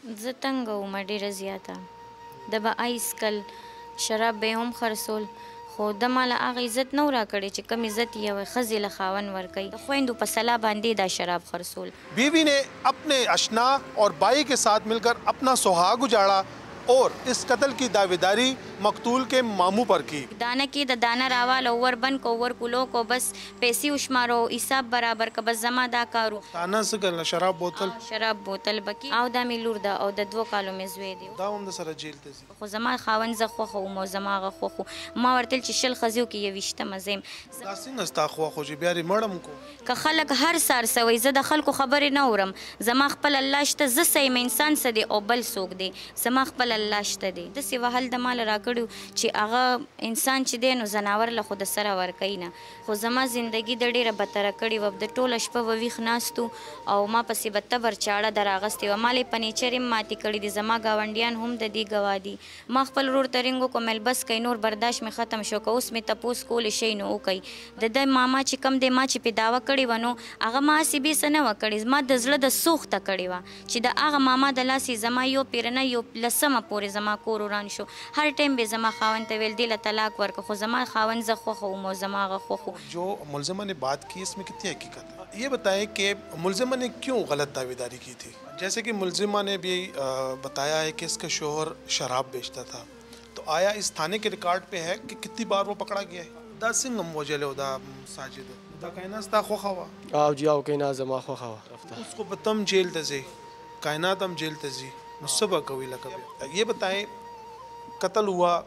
زه تنګه وم ډېره زیاته. د به ایسکل شراب به یې هم خرڅول، خو ده ما له هغه عزت نه و راکړی چې کوم عزت یې یوې ښځې له خاوند ورکوي. د خویندو په صلاح باندې دا شراب خرڅول. بیوی نے اپنے اشنا اور بائی کے ساتھ مل کر اپنا سہاگ اجاڑا اور اس قتل کی دعویداری مقتول کے ماموں پر کی. دانه کې د دانه راواله ور بند کو ور کلو کو بس پیسې وشمارو حساب برابر که بس زما دا کارو. دانه څه کړل؟ شراب بوتل؟ شراب بوتل بکی او دا مې لور ده او د 2 کالو مې زوی دی. دا هم د سره جیل ته ځي. خو زما خاوند زه خوښه وم او زما هغه خوښ و. ما ورته چې 20 ښځو کې یو 20مه زه یم. دا څنګه ستا خوښ و چې بیا دې مړم کو؟ که خلک هر سهار سوی زه د خلکو خبرې نه اورم. زما خپل الله شته، زه څه یم، انسان څه دی او بل څوک دی. زما خپل الله شته دی. داسې وهل د ما له راکړي چې هغه انسان چې دی نو ځناور له خو د سره ورکوي نه. خو زما زندګي د ډېره بدتره کړې وه. د ټوله شپه به ویښ ناست او ما پسې به تبر چاړه در اغوستې وه. ما لې فنیچر یې ماتې کړي دي. زما ګاونډیان هم د دې ګواه دي. ما خپل ورور ته رینګ وکړو میل بس کوي، نور برداشت مې ختم شو. که اوس مې تپوس کولی شئ نو وکئ. د ده ماما چې کوم دی ما چې پې دعوه کړې وه نو هغه ما هسې بې څه نه وه کړې. ما د زړه د سوخته کړې وه چې د هغه ماما د لاسې زما یو پیرنه یو 10مه پورې زما کور وران شو. ہر ٹائم به زما خاوند ته ویل دی له طلاق ورکړه، خو زما خاوند زه خوښه وم او زما هغه خوښ و. جو ملزمہ نے بات کی اس میں کتنی حقیقت ہے؟ یہ بتائیں کہ ملزمہ نے کیوں غلط دعویداری کی تھی؟ جیسے کہ ملزمہ نے بھی بتایا ہے کہ اس کا شوہر شراب بیچتا تھا، تو آیا اس تھانے کے ریکارڈ پہ ہے کہ کتنی بار وہ پکڑا گیا ہے؟ دا سنگم وجلو دا ساجد دا کائنات ستا خوخا وا آو جی آو کائنات زما خوخا وا رفتا اس کو بتم جیل تزے کائنات ہم جیل تزی مصبہ کوئی لکب. یہ بتائیں قتل ہوا،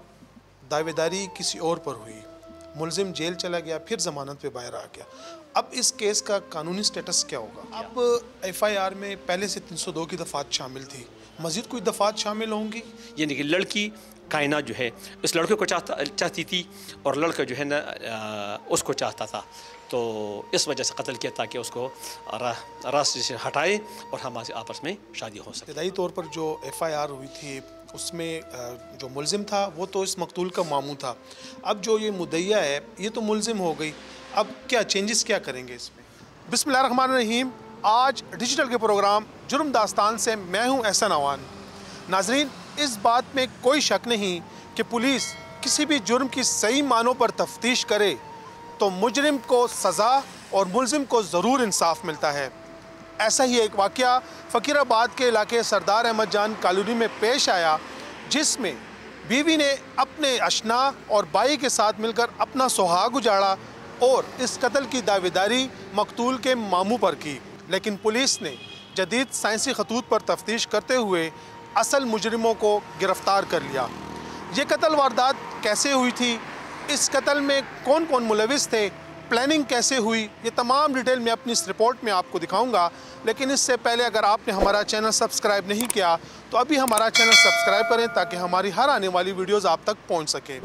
دعوے داری کسی اور پر ہوئی، ملزم جیل چلا گیا، پھر ضمانت پہ باہر آ گیا. اب اس کیس کا قانونی سٹیٹس کیا ہوگا؟ اب ایف آئی آر میں پہلے سے 302 کی دفعات شامل تھی، مزید کوئی دفعات شامل ہوں گی؟ یعنی کہ لڑکی کائنات جو ہے اس لڑکے کو چاہتی تھی اور لڑکا جو ہے نا اس کو چاہتا تھا، تو اس وجہ سے قتل کیا تاکہ اس کو راستے سے ہٹائے اور ہمارے آپس میں شادی ہو سکے. ابتدائی طور پر جو ایف آئی آر ہوئی تھی اس میں جو ملزم تھا وہ تو اس مقتول کا ماموں تھا. اب جو یہ مدعیہ ہے یہ تو ملزم ہو گئی، اب کیا چینجز کیا کریں گے اس میں؟ بسم اللہ الرحمن الرحیم. آج ڈیجیٹل کے پروگرام جرم داستان سے میں ہوں احسن عوان. ناظرین، اس بات میں کوئی شک نہیں کہ پولیس کسی بھی جرم کی صحیح معنوں پر تفتیش کرے تو مجرم کو سزا اور ملزم کو ضرور انصاف ملتا ہے. ایسا ہی ایک واقعہ فقیر آباد کے علاقے سردار احمد جان کالونی میں پیش آیا، جس میں بیوی نے اپنے اشنا اور بائی کے ساتھ مل کر اپنا سہاگ اجاڑا اور اس قتل کی دعویداری مقتول کے ماموں پر کی. لیکن پولیس نے جدید سائنسی خطوط پر تفتیش کرتے ہوئے اصل مجرموں کو گرفتار کر لیا. یہ قتل واردات کیسے ہوئی تھی، اس قتل میں کون کون ملوث تھے، پلاننگ کیسے ہوئی، یہ تمام ڈیٹیل میں اپنی اس رپورٹ میں آپ کو دکھاؤں گا. لیکن اس سے پہلے اگر آپ نے ہمارا چینل سبسکرائب نہیں کیا تو ابھی ہمارا چینل سبسکرائب کریں تاکہ ہماری ہر آنے والی ویڈیوز آپ تک پہنچ سکے.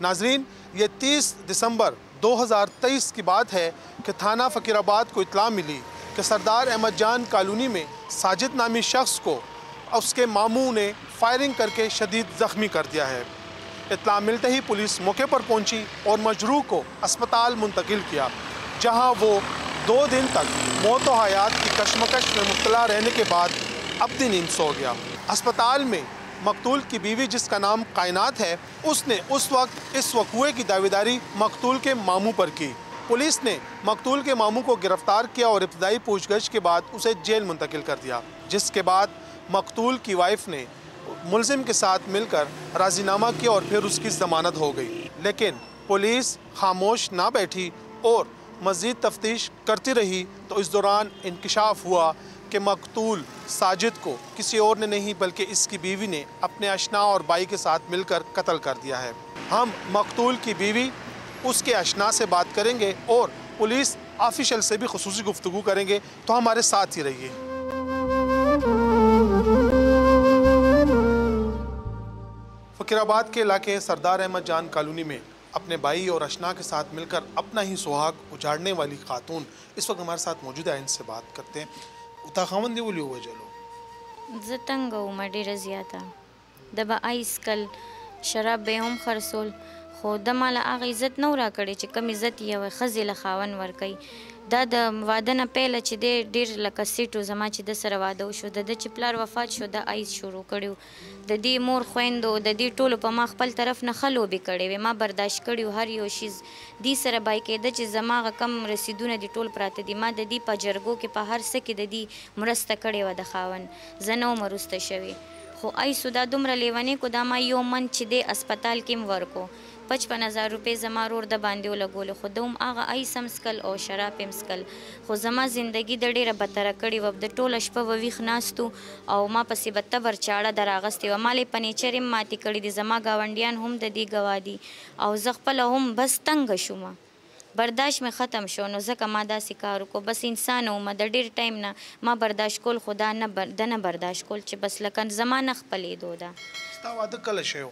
ناظرین، یہ 30 دسمبر 2023 کی بات ہے کہ تھانہ فقیر آباد کو اطلاع ملی کہ سردار احمد جان کالونی میں ساجد نامی شخص کو اس کے ماموں نے فائرنگ کر کے شدید زخمی کر دیا ہے. اطلاع ملتے ہی پولیس موقع پر پہنچی اور مجروح کو اسپتال منتقل کیا، جہاں وہ 2 دن تک موت و حیات کی کشمکش میں مبتلا رہنے کے بعد ابدی نیند سو گیا. اسپتال میں مقتول کی بیوی، جس کا نام کائنات ہے، اس نے اس وقت اس وقوعے کی دعویداری مقتول کے ماموں پر کی. پولیس نے مقتول کے ماموں کو گرفتار کیا اور ابتدائی پوچھ گچھ کے بعد اسے جیل منتقل کر دیا، جس کے بعد مقتول کی وائف نے ملزم کے ساتھ مل کر راضی نامہ کیا اور پھر اس کی ضمانت ہو گئی. لیکن پولیس خاموش نہ بیٹھی اور مزید تفتیش کرتی رہی، تو اس دوران انکشاف ہوا کہ مقتول ساجد کو کسی اور نے نہیں بلکہ اس کی بیوی نے اپنے اشنا اور بائی کے ساتھ مل کر قتل کر دیا ہے. ہم مقتول کی بیوی، اس کے اشنا سے بات کریں گے اور پولیس آفیشل سے بھی خصوصی گفتگو کریں گے، تو ہمارے ساتھ ہی رہیے. فقیر آباد کے علاقے سردار احمد جان کالونی میں اپنے بھائی اور اشنا کے ساتھ مل کر اپنا ہی سہاگ اجاڑنے والی خاتون اس وقت ہمارے ساتھ موجود ہے. ان سے بات کرتے ہیں. اتا خاوند دی ولي وجلو؟ زه تنګه وم ډېره زیاته. د به ایسکل شراب به یې هم خرڅول، خو ده ما له هغه عزت نه و راکړی چې کوم عزت یې یوې ښځې له خاوند ورکوي. دا د واده نه پیله چې دی ډېر لکه سیټو زما چې د سره واده وشو د ده چې پلار وفات شو د آیس شروع کړي د دې مور خویندو د دې ټولو په ما خپل طرف نه ښه لوبې کړې وې ما برداشت کړي هر یو شیز دې سره بای کېده چې زما هغه کم رسیدونه دي ټول پراته دي ما د دې په جرګو کې په هر څه کې د دې مرسته کړې وه د خاوند زه نه وم وروسته شوې خو ایسو دا دومره لیونې کو دا ما یو من چې دی اسپتال کې م ورکو 55,000 روپۍ زما رور د باندې ولګولې خو ده هم هغه ایس هم څکل او شراب هم څکل خو زما زندګي د ډېره بدتره کړې وه د ټوله شپه به ویښ ناست او ما پسې به تبر چاړه در اغوستې وه ما لې فنیچر هم ماتې کړي دي زما ګاونډیان هم د دې ګواه دي او زه خپله هم بس تنګه شومه برداشت مې ختم شو نو ځکه ما داسې کار وکړو بس انسان وم د ډېر ټایم نه ما برداشت کول خو دا نه برداشت کول چې بس لکه زما نه خپلېدو ده ستا واده کله شوی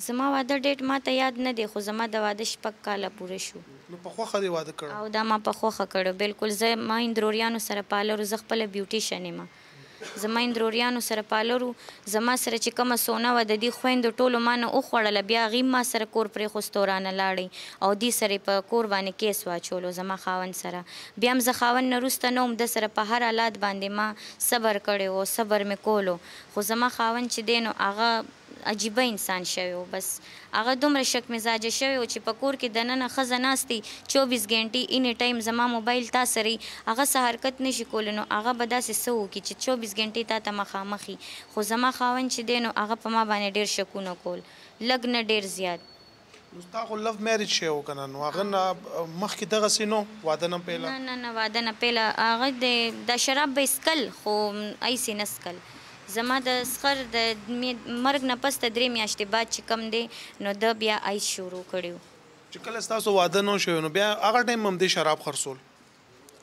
زما واده ډیټ ما ته یاد نه دی خو زما د واده 6 کاله پوره شو نو په خوښه دې واده کړی او دا ما په خوښه کړو بالکل زه ما اندروریانو سره پالرو زه خپله بیوټیشن یم زما اندروریانو سره پالرو زما سره چې کومه سونه وه د دې خویندو ټولو ما نه وخوړله بیا هغې ما سره کور پرېښوستو رانه لاړئ او دې سره یې په کور باندې کیس واچولو زما خاوند سره بیا هم زه خاوند نه وروسته نه وم ده سره په هر حالات باندې ما صبر کړی و صبر مې کولو خو زما خاوند چې دی نو هغه عجیبه انسان شوی و بس هغه دومره شک مزاجه شوی و چې په کور کې دننه ښځه ناستې 24 ګنټې اینی ټایم زما موبایل تا سره هغه څه حرکت نشي کولی نو هغه به داسې څه وکړي چې 24 ګنټې تا ته مخامخ وي خو زما خاوند چې دی نو هغه په ما باندې ډېر شکونه کول لږ نه ډېر زیات نو ستا خو لو میریج شوی و که نه نو هغه نه مخکې دغسې نو واده نه پیله نه واده نه پیله هغه د شراب به یې څکل خو ایسې نه څکل زما د سخر د مرګ نه پس د 3 میاشتې بعد چې کم دی نو د بیا ایس شروع کړي چې کله ستاسو واده نه شوی نو بیا هغه ټایم هم دې شراب خرڅول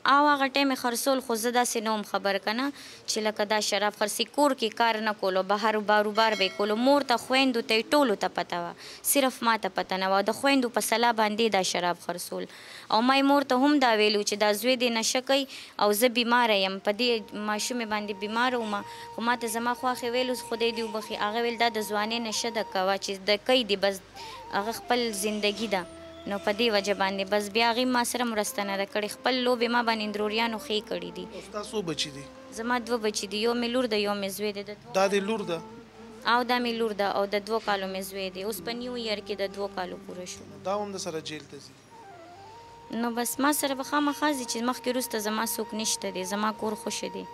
او هغه ټایم یې خرڅول خو زه داسې نه وم خبر که نه چې لکه دا شراب خرڅي کور کې کار نه کولو بهر باروبار به یې کولو مور ته خویندو ته یې ټولو ته پته وه صرف ما ته پته نه وه د خویندو په صلاح باندې دا شراب خرڅول او ما مور ته هم دا ویلو چې دا زوی دې نشه کوي او زه بیماره یم په دې ماشومې باندې بیماره وم خو ما ته زما خواښې ویلو خدای دې وبخي هغه ویل دا د ځوانۍ نشه ده کوه چې د کوي دې بس هغه خپل زندګي ده نو په دې وجه باندې بس بیا هغې ما سره مرسته نه ده کړې خپل لوبې ما باندې اندروریانو ښې کړي دي او ستا څو بچي دي زما 2 بچي دي یو مې لور ده یو مې زوی دی دا دې لور ده او دا مې لور ده او د 2 کالو مې زوی دی اوس په نیو ایئر کې د 2 کالو پوره شو دا هم د سره جیل ته ځي نو بس ما سره به خامخا ځي چې مخکې وروسته زما څوک نشته دی زما کور خوښه دی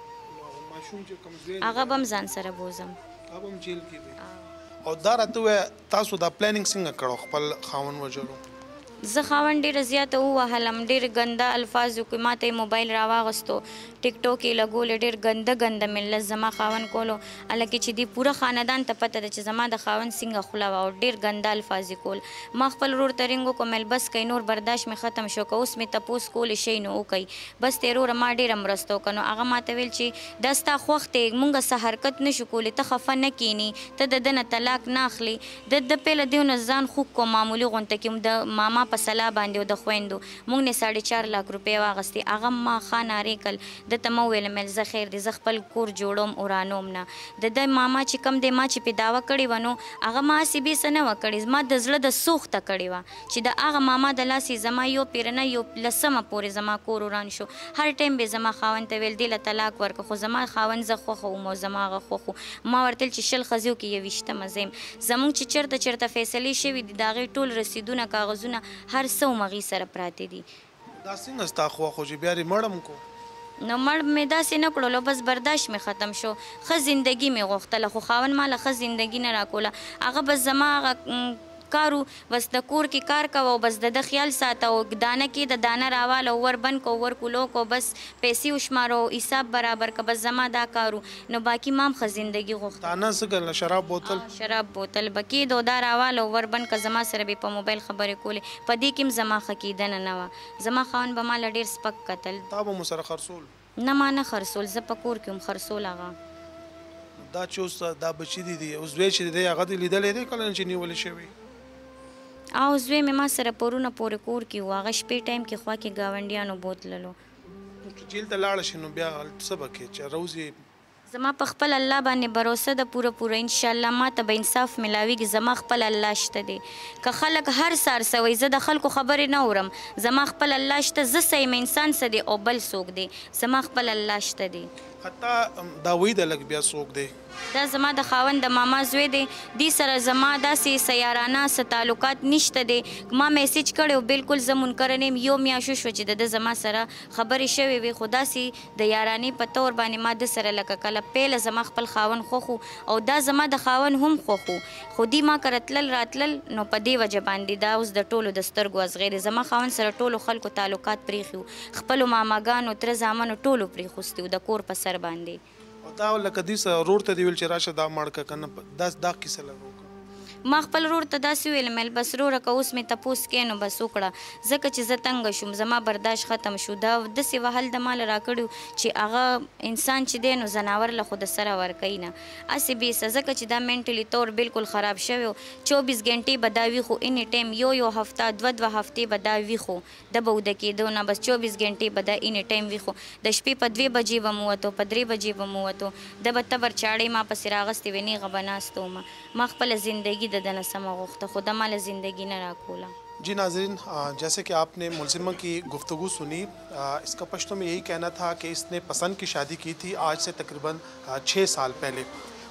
ماشوم چې کوم زوی هغه به هم ځان سره بوزم هغه هم جیل کې دی او دا راته ووایه تاسو دا پلانینګ څنګه کړو خپل خاوند وژلو زه خاوند ډېره زیاته ووهلم ډېر ګنده الفاظ وکړي ما ته یې موبایل راواغستو ټیک ټوک یې لګولې ډېر ګنده ملت زما خاوند کولو هلکې چې دې پوره خاندان ته پته ده چې زما د خاوند څنګه خوله وه او ډېر ګنده الفاظ یې کول ما خپل ورور ته رینګ وکړو مل بس کوي نور برداشت مې ختم شو که اوس مې تپوس کولی شئ نو وکئ بس ته وروره ما ډېره مرسته وکړه نو هغه ما ته ویل چې دا ستا خوښ دی مونږ څه حرکت نه شو کولی ته خفه نه کینې ته د ده نه طلاق نه اخلي د پیله دیو نه ځان خوږ کو معمولي غونته کې د ماما په صلاح باندې او د خویندو موږ نه 4.5 لک روپۍ واغستې هغه ما ښه نارې کړل ده ته مه وویلم مل زه خیر دی زه خپل کور جوړوم ورانوم نه د ده ماما چې کم دی ما چې پې دعوه کړې وه نو هغه ما هسې بې څه نه وه کړې ما د زړه د سوخته کړې وه چې د هغه ماما د لاسې زما یو پیره نه یو 10مه پورې زما کور وران شو هر ټایم به زما خاوند ته ویل دې له طلاق ورکړه خو زما خاوند زه خوښه وم او زما هغه خوښ و ما ورته ویل چې 20 ښځو کې 21مه زه یم زموږ چې چېرته فیصلې شوي دي د هغې ټول رسیدونه کاغذونه هر څه هغې سره پراته دي دا څنګه ستا خوا خو چې بیا دې مړم کو نو مړ مې داسې نه کړلو بس برداشت مې ختم شو ښه زندګي مې غوښتله خو خاوند ما له ښه زندګي نه راکوله هغه بس زما هغه کارو بس د کور کې کار کوه او بس د خیال ساته او دانه کې د دانه راواله ور بند کو ور کولو کو بس پیسې وشمارو حساب برابر که بس زما دا کارو نو باقي ما هم ښه زندګي غوښته دانه څه کړله شراب بوتل شراب بوتل به کېدو دا راواله ور بند که زما سره به په موبایل خبرې کولې په دې کې هم زما ښه کېدنه نه وه زما خاوند به ما له ډېر سپک کتل تا به مو سره خرڅول نه ما نه خرڅول زه په کور کې هم خرڅول هغه دا چې اوس دا بچي دي اوس زوی چې دی هغه دې لیدلی دی کله چې نیولې شوی او زوی مې ما سره پرونه پورې کور کې و هغه شپې ټایم کې خوا کې ګاونډیانو بوتللو چې جیل ته لاړه شي نو بیا څه به کې چې روز یې زما په خپل الله باندې باروسه ده پوره ان شاء الله ما ته به انصاف ملاویږي. زما خپل الله شته دی. که خلک هر سار سوي زه د خلکو خبرې نه اورم. زما خپل الله شته. زه صحیح انسان څه دی او بل څوک دی. زما خپل الله شته دی. حتی دا وی د لګ بیا څوک دی؟ دا زما د خاوند د ماما زوی دی. دی سره زما داسې سیارانه څه تعلقات نشته دی. ما میسیج کړی بالکل زه منکره نه یم. یو میاشت شوه چې د ده زما سره خبرې شوې وې، خو داسې د یارانې په طور باندې ما د سره لکه کله پیله زما خپل خاوند خوښ و او دا زما د خاوند هم خوښ و، خو دی ما کره تلل راتلل نو په دې وجه باندې دا اوس د ټولو د سترګو ازغیر زما خاوند سره ټولو خلکو تعلقات پرېښي وو، خپلو ماماګانو تره زامنو ټولو پرېښوستي وو د کور په سر باندې. دا لکه دې سره ورور ته دې ویل چې راشه دا مړ که که نه دا کیسه لږ وکړه؟ ما خپل ورور ته داسې ویل مل بس وروره که اوس مې تپوس کې نو بس وکړه، ځکه چې زه تنګه شوم، زما برداشت ختم شو. دا داسې وهل د ماله راکړي چې هغه انسان چې دی نو ځناور له خو د سره ورکوي نه هسې بیسه، ځکه چې دا منټلي طور بالکل خراب شوی و. 24 ګنټې به دا ویښو اني ټایم، یو هفته دوه هفتې به دا ویښو، ده به وده کېدو نه بس 24 ګنټې به دا اني ټایم ویښو. د شپې په 2 بجې به مو وتو، په 3 بجې به مو وتو، ده به تبر چاړې ما پسې راغستې وې، نیغه به ناست وم. ما خپله زندګي د ده نه سمه غوښته، خو د ماله زندگی نہ راکولا. جی ناظرین، جیسے کہ آپ نے ملزمہ کی گفتگو سنی، اس کا پشتو میں یہی کہنا تھا کہ اس نے پسند کی شادی کی تھی آج سے تقریباً 6 سال پہلے.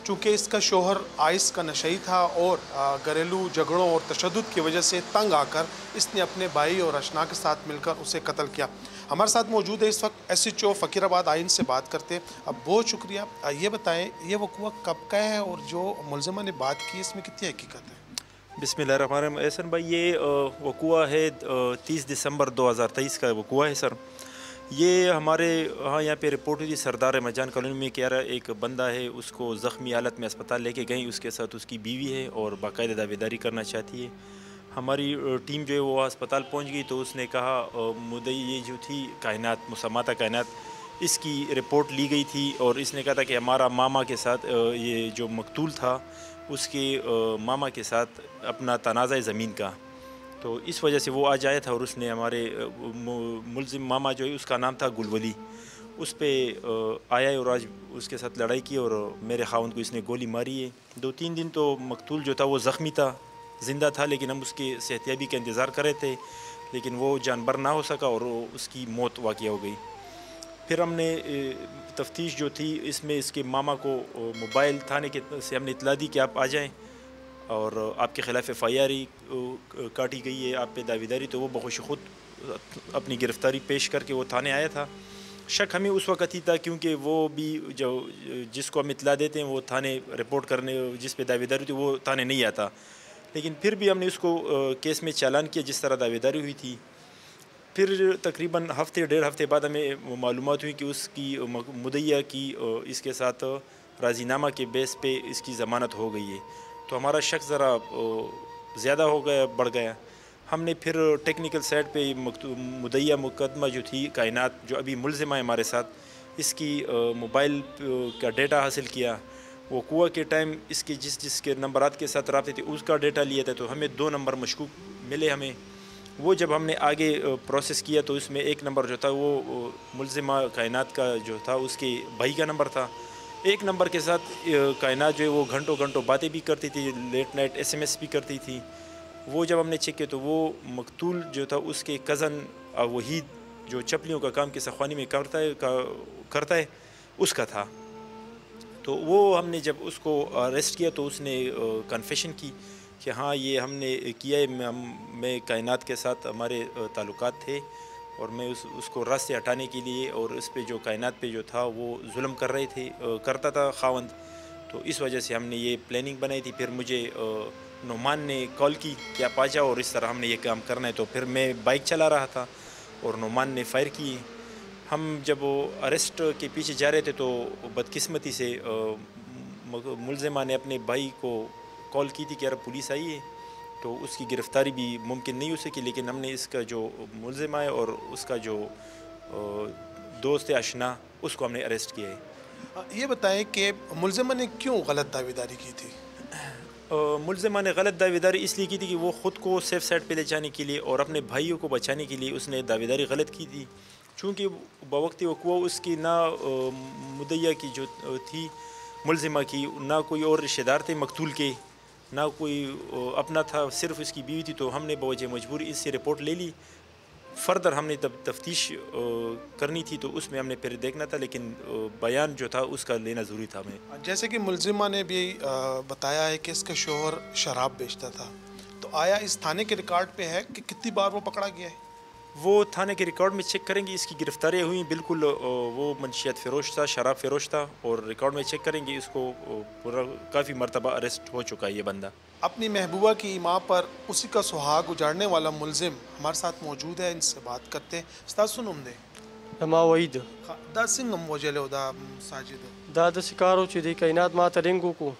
چونکہ اس کا شوہر آئس کا نشئی تھا اور گھریلو جھگڑوں اور تشدد کی وجہ سے تنگ آ کر اس نے اپنے بھائی اور اشنا کے ساتھ مل کر اسے قتل کیا. ہمارے ساتھ موجود ہے اس وقت SHO فقیر آباد آئین سے بات کرتے. اب بہت شکریہ. یہ بتائیں یہ وقوع کب کا ہے اور جو ملزمہ نے بات کی اس میں کتنی حقیقت ہے؟ بسم اللہ الرحمن الرحیم. احسن بھائی، یہ وقوع ہے 30 دسمبر 2023 کا وقوع ہے سر. یہ ہمارے یہاں پہ رپورٹ ہوئی تھی سردار مجان کالونی میں کہ یار ایک بندہ ہے، اس کو زخمی حالت میں اسپتال لے کے گئیں، اس کے ساتھ اس کی بیوی ہے اور باقاعدہ دعویداری کرنا چاہتی ہے. ہماری ٹیم جو ہے وہ اسپتال پہنچ گئی تو اس نے کہا مدعی یہ جو تھی کائنات مسماتہ کائنات، اس کی رپورٹ لی گئی تھی اور اس نے کہا تھا کہ ہمارا ماما کے ساتھ یہ جو مقتول تھا اس کے ماما کے ساتھ اپنا تنازع زمین کا، تو اس وجہ سے وہ آج آیا تھا اور اس نے ہمارے ملزم ماما جو ہے اس کا نام تھا گل ولی، اس پہ آیا ہے اور آج اس کے ساتھ لڑائی کی اور میرے خاوند کو اس نے گولی ماری ہے. 2-3 دن تو مقتول جو تھا وہ زخمی تھا، زندہ تھا، لیکن ہم اس کے صحتیابی کا انتظار کر رہے تھے لیکن وہ جانبر نہ ہو سکا اور اس کی موت واقع ہو گئی. پھر ہم نے تفتیش جو تھی اس میں اس کے ماما کو موبائل تھانے کے سے ہم نے اطلاع دی کہ آپ آ جائیں اور آپ کے خلاف FIR کاٹی گئی ہے، آپ پہ دعویداری، تو وہ بخوش خود اپنی گرفتاری پیش کر کے وہ تھانے آیا تھا. شک ہمیں اس وقت ہی تھا کیونکہ وہ بھی جو جس کو ہم اطلاع دیتے ہیں وہ تھانے رپورٹ کرنے جس پہ دعویداری تھی وہ تھانے نہیں آتا، لیکن پھر بھی ہم نے اس کو کیس میں چالان کیا جس طرح دعویداری ہوئی تھی. پھر تقریباً ہفتے 1.5 ہفتے بعد ہمیں معلومات ہوئی کہ اس کی مدعیہ کی اس کے ساتھ راضی نامہ کے بیس پہ اس کی ضمانت ہو گئی ہے، تو ہمارا شک ذرا زیادہ ہو گیا، بڑھ گیا. ہم نے پھر ٹیکنیکل سائٹ پہ مدعیہ مقدمہ جو تھی کائنات جو ابھی ملزمہ ہے ہمارے ساتھ، اس کی موبائل کا ڈیٹا حاصل کیا. وہ وقوع کے ٹائم اس کے جس کے نمبرات کے ساتھ رابطے تھے اس کا ڈیٹا لیا تھا، تو ہمیں 2 نمبر مشکوک ملے ہمیں. وہ جب ہم نے آگے پروسیس کیا تو اس میں 1 نمبر جو تھا وہ ملزمہ کائنات کا جو تھا اس کے بھائی کا نمبر تھا. 1 نمبر کے ساتھ کائنات جو ہے وہ گھنٹوں باتیں بھی کرتی تھی، لیٹ نائٹ SMS بھی کرتی تھی. وہ جب ہم نے چیک کیا تو وہ مقتول جو تھا اس کے کزن وحید جو چپلیوں کا کام کے سخوانی میں کرتا ہے اس کا تھا. تو وہ ہم نے جب اس کو اریسٹ کیا تو اس نے کنفیشن کی کہ ہاں یہ ہم نے کیا ہے، میں کائنات کے ساتھ ہمارے تعلقات تھے اور میں اس کو راہ سے ہٹانے کے لیے اور اس پہ جو کائنات پہ جو تھا وہ ظلم کرتا تھا خاوند، تو اس وجہ سے ہم نے یہ پلاننگ بنائی تھی. پھر مجھے نعمان نے کال کی کہ آپ آ جاؤ اور اس طرح ہم نے یہ کام کرنا ہے، تو پھر میں بائک چلا رہا تھا اور نعمان نے فائر کی. ہم جب اریسٹ کے پیچھے جا رہے تھے تو بدقسمتی سے ملزمہ نے اپنے بھائی کو کال کی تھی کہ یار پولیس آئی ہے، تو اس کی گرفتاری بھی ممکن نہیں ہو سکی، لیکن ہم نے اس کا جو ملزمہ ہے اور اس کا جو دوست ہے اشنا اس کو ہم نے اریسٹ کیا ہے. یہ بتائیں کہ ملزمہ نے کیوں غلط دعویداری کی تھی؟ ملزمہ نے غلط دعویداری اس لیے کی تھی کہ وہ خود کو سیف سائڈ پہ لے جانے کے لیے اور اپنے بھائیوں کو بچانے کے لیے اس نے دعویداری غلط کی تھی. چونکہ بوقت وقوع اس کی نہ مدعیہ کی جو تھی ملزمہ کی نہ کوئی اور رشتہ دار تھے مقتول کے، نہ کوئی اپنا تھا، صرف اس کی بیوی تھی. تو ہم نے بوجہ مجبوری اس سے رپورٹ لے لی. فردر ہم نے تفتیش کرنی تھی تو اس میں ہم نے پھر دیکھنا تھا، لیکن بیان جو تھا اس کا لینا ضروری تھا ہمیں. جیسے کہ ملزمہ نے بھی بتایا ہے کہ اس کا شوہر شراب بیچتا تھا، تو آیا اس تھانے کے ریکارڈ پہ ہے کہ کتنی بار وہ پکڑا گیا ہے؟ وہ تھانے کے ریکارڈ میں چیک کریں گے. اس کی گرفتاریاں ہوئیں، بالکل وہ منشیات فروش تھا، شراب فروش تھا، اور ریکارڈ میں چیک کریں گے. اس کو پورا کافی مرتبہ اریسٹ ہو چکا ہے یہ بندہ. اپنی محبوبہ کی ماں پر اسی کا سہاگ اجاڑنے والا ملزم ہمارے ساتھ موجود ہے، ان سے بات کرتے ہیں. استاد سنم دے ما وعید دا سنگم وجلو دا ساجد دا د سکارو چې د کائنات ما ته رنګ وکړو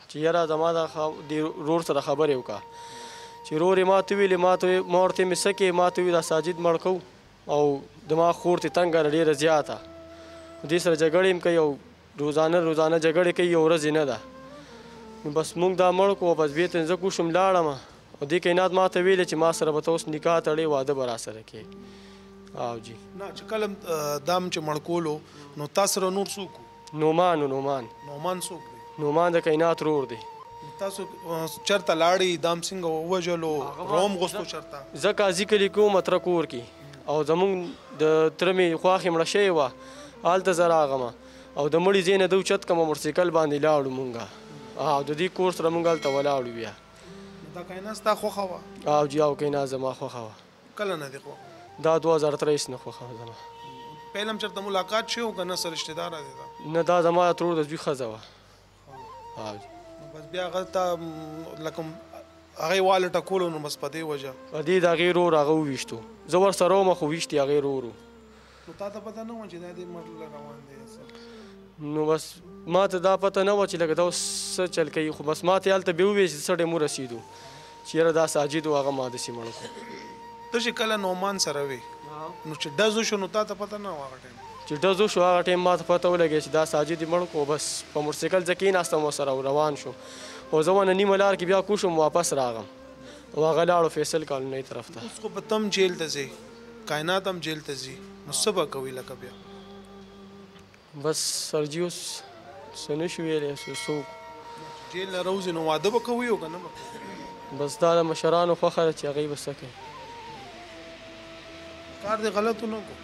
چې یاره زما د رور سره خبرې وکړه چې رور یې ما ته ویلې ما ورته مې څه کې ما ته ویل دا ساجد مړ کوو او دما خور ته تنګه ډېره زیاته دې سره جګړې هم کوي او روزانه جګړې کوي، یو ورځ نه ده. نو بس موږ دا مړ کړو، بس بېرته زه کوشم لاړم او دې کائنات ما ته ویلې چې ما سره به ته اوس نکاح تړې واده به را سره کوې. او جی نه چې کله دام چې مړ کولو نو تا سره نور څوک وو؟ نعمان څوک دی؟ نعمان د کائنات رور دی. تاسو چرته لاړې دام څنګه ووژلو؟ روم غوښتو چرته؟ زه قاضي کلي کې وم اتره کور کې، او زمونږ د تره مې خواښې مړه شوې وه، هلته زه راغم او د مړي ځای نه ده اوچت کړم، موټرسایکل باندې لاړو مونږ او د دې کور سره مونږ هلته ولاړو. بیا دا کائنات ستا خوښه وه؟ او جی او کائنات زما خوښه وه. کله نه دې خوښه؟ دا 2023 نه خوښه وه زما. پهله هم چېرته ملاقات شوی و که نه څه رشتې داره دی دا؟ نه دا زما ترور د زوی ښځه وه. او جی بس بیا هغه ته لکه هغې واله ټکولو نو بس په دې وجه په دې د هغې رور هغه وویشتو، زه ورسره وم خو ویشتې هغې رور و. نو تا ته پته نه وه چې دا دې مړ روان دی؟ نو بس ما ته دا پته نه وه چې لکه دا اوس څه چل کوي، خو بس ما ته هلته بیا وویل چې څه ټایم ورسېدو چې یاره دا ساجد و هغه ما داسې مړ کړو. ته چې کله نعمان سره وې نو چې ډز وشو نو تا ته پته نه وه هغه ټایم؟ چې ډز وشو هغه ټایم ما ته پته ولګېده چې دا ساجد یې مړ کړو. بس په موټرسایکل زه کېناستم ورسره روان شو او زه ونه نیمه لار کې بیا کوشم واپس راغم او هغه لاړو فیصل کالونۍ طرف ته. اوس خو به تم جیل ته ځې، کائنات هم جیل ته ځي، نو څه به کوي لکه بیا؟ بس سرجي اوس څه نه شو ویلی، څوک جیل نه راوځي نو واده به کوي او که نه به کوي؟ بس دا د مشرانو خوښه ده چې هغوی به څه کوي. کار دې غلط ونه کو؟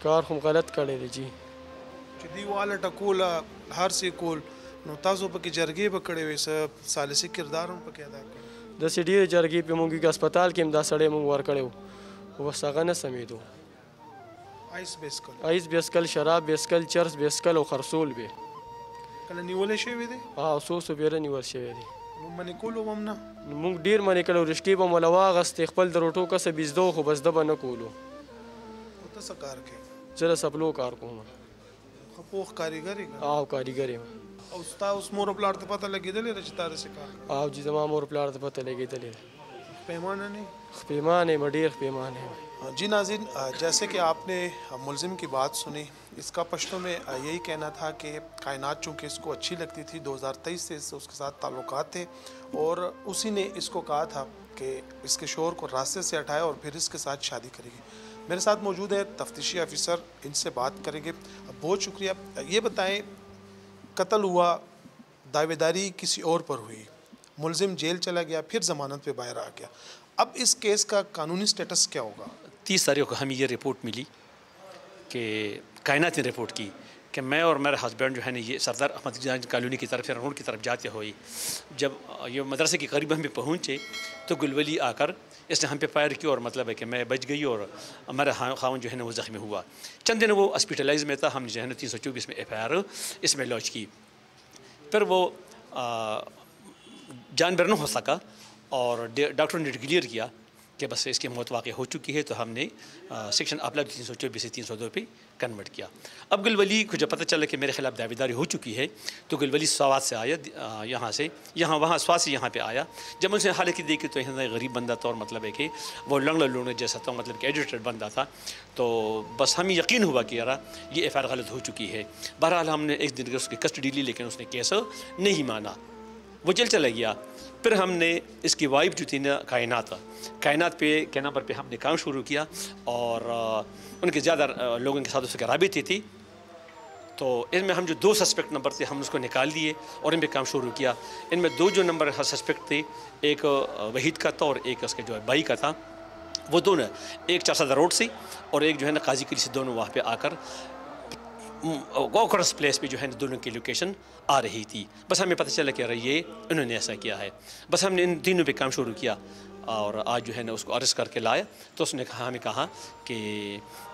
کار خو غلط کړی دی جی، چې دوی واله ټکوله هر څه کول، نو تاسو پکې جرګې به کړې وې، څه ثالثي کردار هم پکې ادا کړی؟ داسې ډېرې جرګې پې مونږ کې هسپتال کې هم دا سړی مونږ ورکړی و، خو بس هغه نه سمېدو. آیس به څکل؟ آیس به څکل، شراب به څکل، چرس به څکل او خرڅول به. کله نیولی شوی دی؟ څو څو بیره نیول شوی دی. نو منې کولو به هم نه؟ نو موږ ډېر منې کړی، رشتې به مو له واغستې، خپل د روټو کسب یې زده و، خو بس ده به نه کولو. ته څه کار کوې؟ زه د سپلو کار کوم. ښه پوخ کاریګر یې؟ او کاریګر یم. او ستا اوس مور او پلار ته پته لګېدلې ده چې تا داسې کار کوي؟ او جی زما مور پلار ته پته لګېدلې ده. پیمانه نہیں؟ خپیمان ہے، ډېر خپیمان ہے. جی ناظرین، جیسے کہ آپ نے ملزم کی بات سنی، اس کا پشتوں میں یہی کہنا تھا کہ کائنات چونکہ اس کو اچھی لگتی تھی، 2023 سے اس کے ساتھ تعلقات تھے، اور اسی نے اس کو کہا تھا کہ اس کے شوہر کو راستے سے ہٹائے اور پھر اس کے ساتھ شادی کرے گی. میرے ساتھ موجود ہے تفتیشی آفیسر، ان سے بات کریں گے. بہت شکریہ. یہ بتائیں، قتل ہوا، دعوے داری کسی اور پر ہوئی، ملزم جیل چلا گیا، پھر ضمانت پہ باہر آ گیا، اب اس کیس کا قانونی سٹیٹس کیا ہوگا؟ 30 تاریخ کو ہمیں یہ رپورٹ ملی کہ کائنات نے رپورٹ کی کہ میں اور میرا ہسبینڈ جو ہے نا یہ سردار احمد جان کالونی کی طرف سے روڈ کی طرف جاتے ہوئی، جب یہ مدرسے کے قریب ہم پہ پہنچے تو گلولی آ کر اس نے ہم پہ فائر کی، اور مطلب ہے کہ میں بچ گئی اور ہمارا خاون جو ہے نا وہ زخمی ہوا. چند دن وہ ہاسپٹلائز میں تھا، ہم نے جو ہے نا 324 میں FIR اس میں لانچ کی. پھر وہ جان بر نہ ہو سکا اور ڈاکٹر نے ڈکلیئر کیا کہ بس اس کی موت واقع ہو چکی ہے، تو ہم نے سیکشن اپلا 324 سے 302 پہ کنورٹ کیا. اب گلولی کو جب پتہ چلا کہ میرے خلاف دعوے داری ہو چکی ہے تو گلولی سوات سے آیا، یہاں سوات سے یہاں پہ آیا. جب ان سے حالت دیکھی تو یہاں غریب بندہ تھا، اور مطلب ہے کہ وہ لنگڑا لوڑنے جیسا تھا، مطلب کہ ایجوکیٹڈ بندہ تھا. تو بس ہمیں یقین ہوا کہ یار یہ FIR غلط ہو چکی ہے. بہرحال ہم نے ایک دن اس کی کسٹڈی لی، لیکن اس نے کیس نہیں مانا، وہ جیل چلا گیا. फिर हमने इसकी वाइफ जो थी ना कायनात पे के नंबर पे हमने काम शुरू किया और उनके ज़्यादा लोगों के साथ उसके राबिते थी। तो इनमें हम जो 2 सस्पेक्ट नंबर थे हम उसको निकाल दिए और इन पे काम शुरू किया। इनमें 2 जो नंबर सस्पेक्ट थे, एक वहीद का था और एक उसके जो है भाई का था। वो दोनों, एक चारसदा रोड से और एक जो है ना काजी कली से, दोनों वहाँ पे आकर गौकरस प्लेस पे जो है दोनों की लोकेशन आ रही थी। बस हमें पता चला कि अरे ये इन्होंने ऐसा किया है। बस हमने इन तीनों पे काम शुरू किया और आज जो है ना उसको अरेस्ट करके लाया। तो उसने हमें कहा कि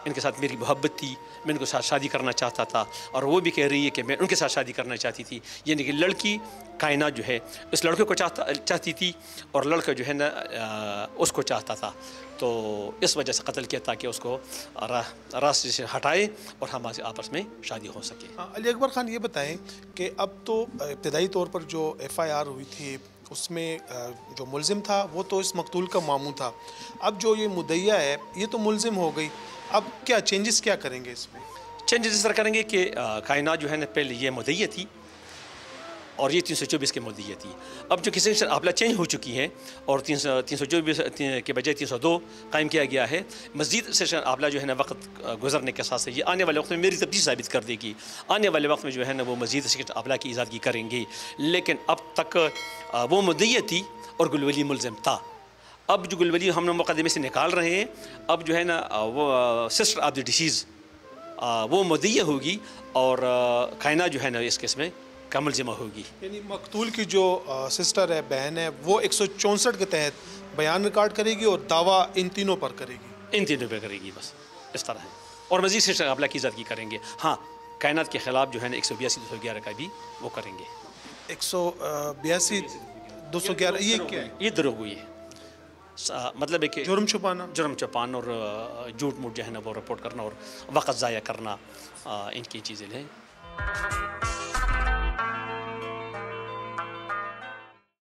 इनके साथ मेरी मोहब्बत थी, मैं इनके साथ शादी करना चाहता था और वो भी कह रही है कि मैं उनके साथ शादी करना चाहती थी। यानी कि लड़की कायनात जो है इस लड़के को चाहती थी और लड़का जो है ना उसको चाहता था। तो इस वजह से कत्ल किया ताकि उसको रास्ते से हटाए और हमारे आपस में शादी हो सके। अली अकबर खान, ये बताएं कि अब तो इब्तदाई तौर पर जो FIR हुई थी उसमें जो मुलजिम था वो तो इस मकतूल का मामू था। अब जो ये मुद्दइया है ये तो मुलजिम हो गई, अब क्या चेंजेस क्या करेंगे इसमें? चेंजेस इस तरह करेंगे कि कायनात जो है ना पहले ये मुद्दइया थी और ये 324 की मुद्दइया थी। अब जो किसी आपला चेंज हो चुकी है और 324 के बजाय 302 कायम किया गया है। मज़ीद सेशन आपला जो है ना वक्त गुजरने के साथ से ये आने वाले वक्त में मेरी तब्दील साबित कर देगी। आने वाले वक्त में जो है ना वो मज़ीद सेशन आपला की इजादगी करेंगे। लेकिन अब तक वो मुद्दइया थी और गुलवली मुलजिम था। अब जो गुलवली हम लोग मुकदमे से निकाल रहे हैं, अब जो है ना वो सिस्टर ऑफ द डिसीज़ वो मुद्दइया होगी और कायनात जो है ना इस केस में का मुलजिमा होगी। यानी मकतूल की जो सिस्टर है, बहन है, वो 164 के तहत बयान रिकॉर्ड करेगी और दावा इन तीनों पर करेगी। इन तीनों पर करेगी, बस इस तरह है। और मज़ीद से आपला की इज़्ज़त की करेंगे। हाँ, कायनात के ख़िलाफ़ जो है ना 182 211 का भी वो करेंगे। 182 211 ये क्या है? ये दरोगोई है। मतलब है कि जुर्म छुपाना और झूठ मूठ जो है ना वो रिपोर्ट करना और वक़्त ज़ाया करना, इनकी चीज़ें हैं।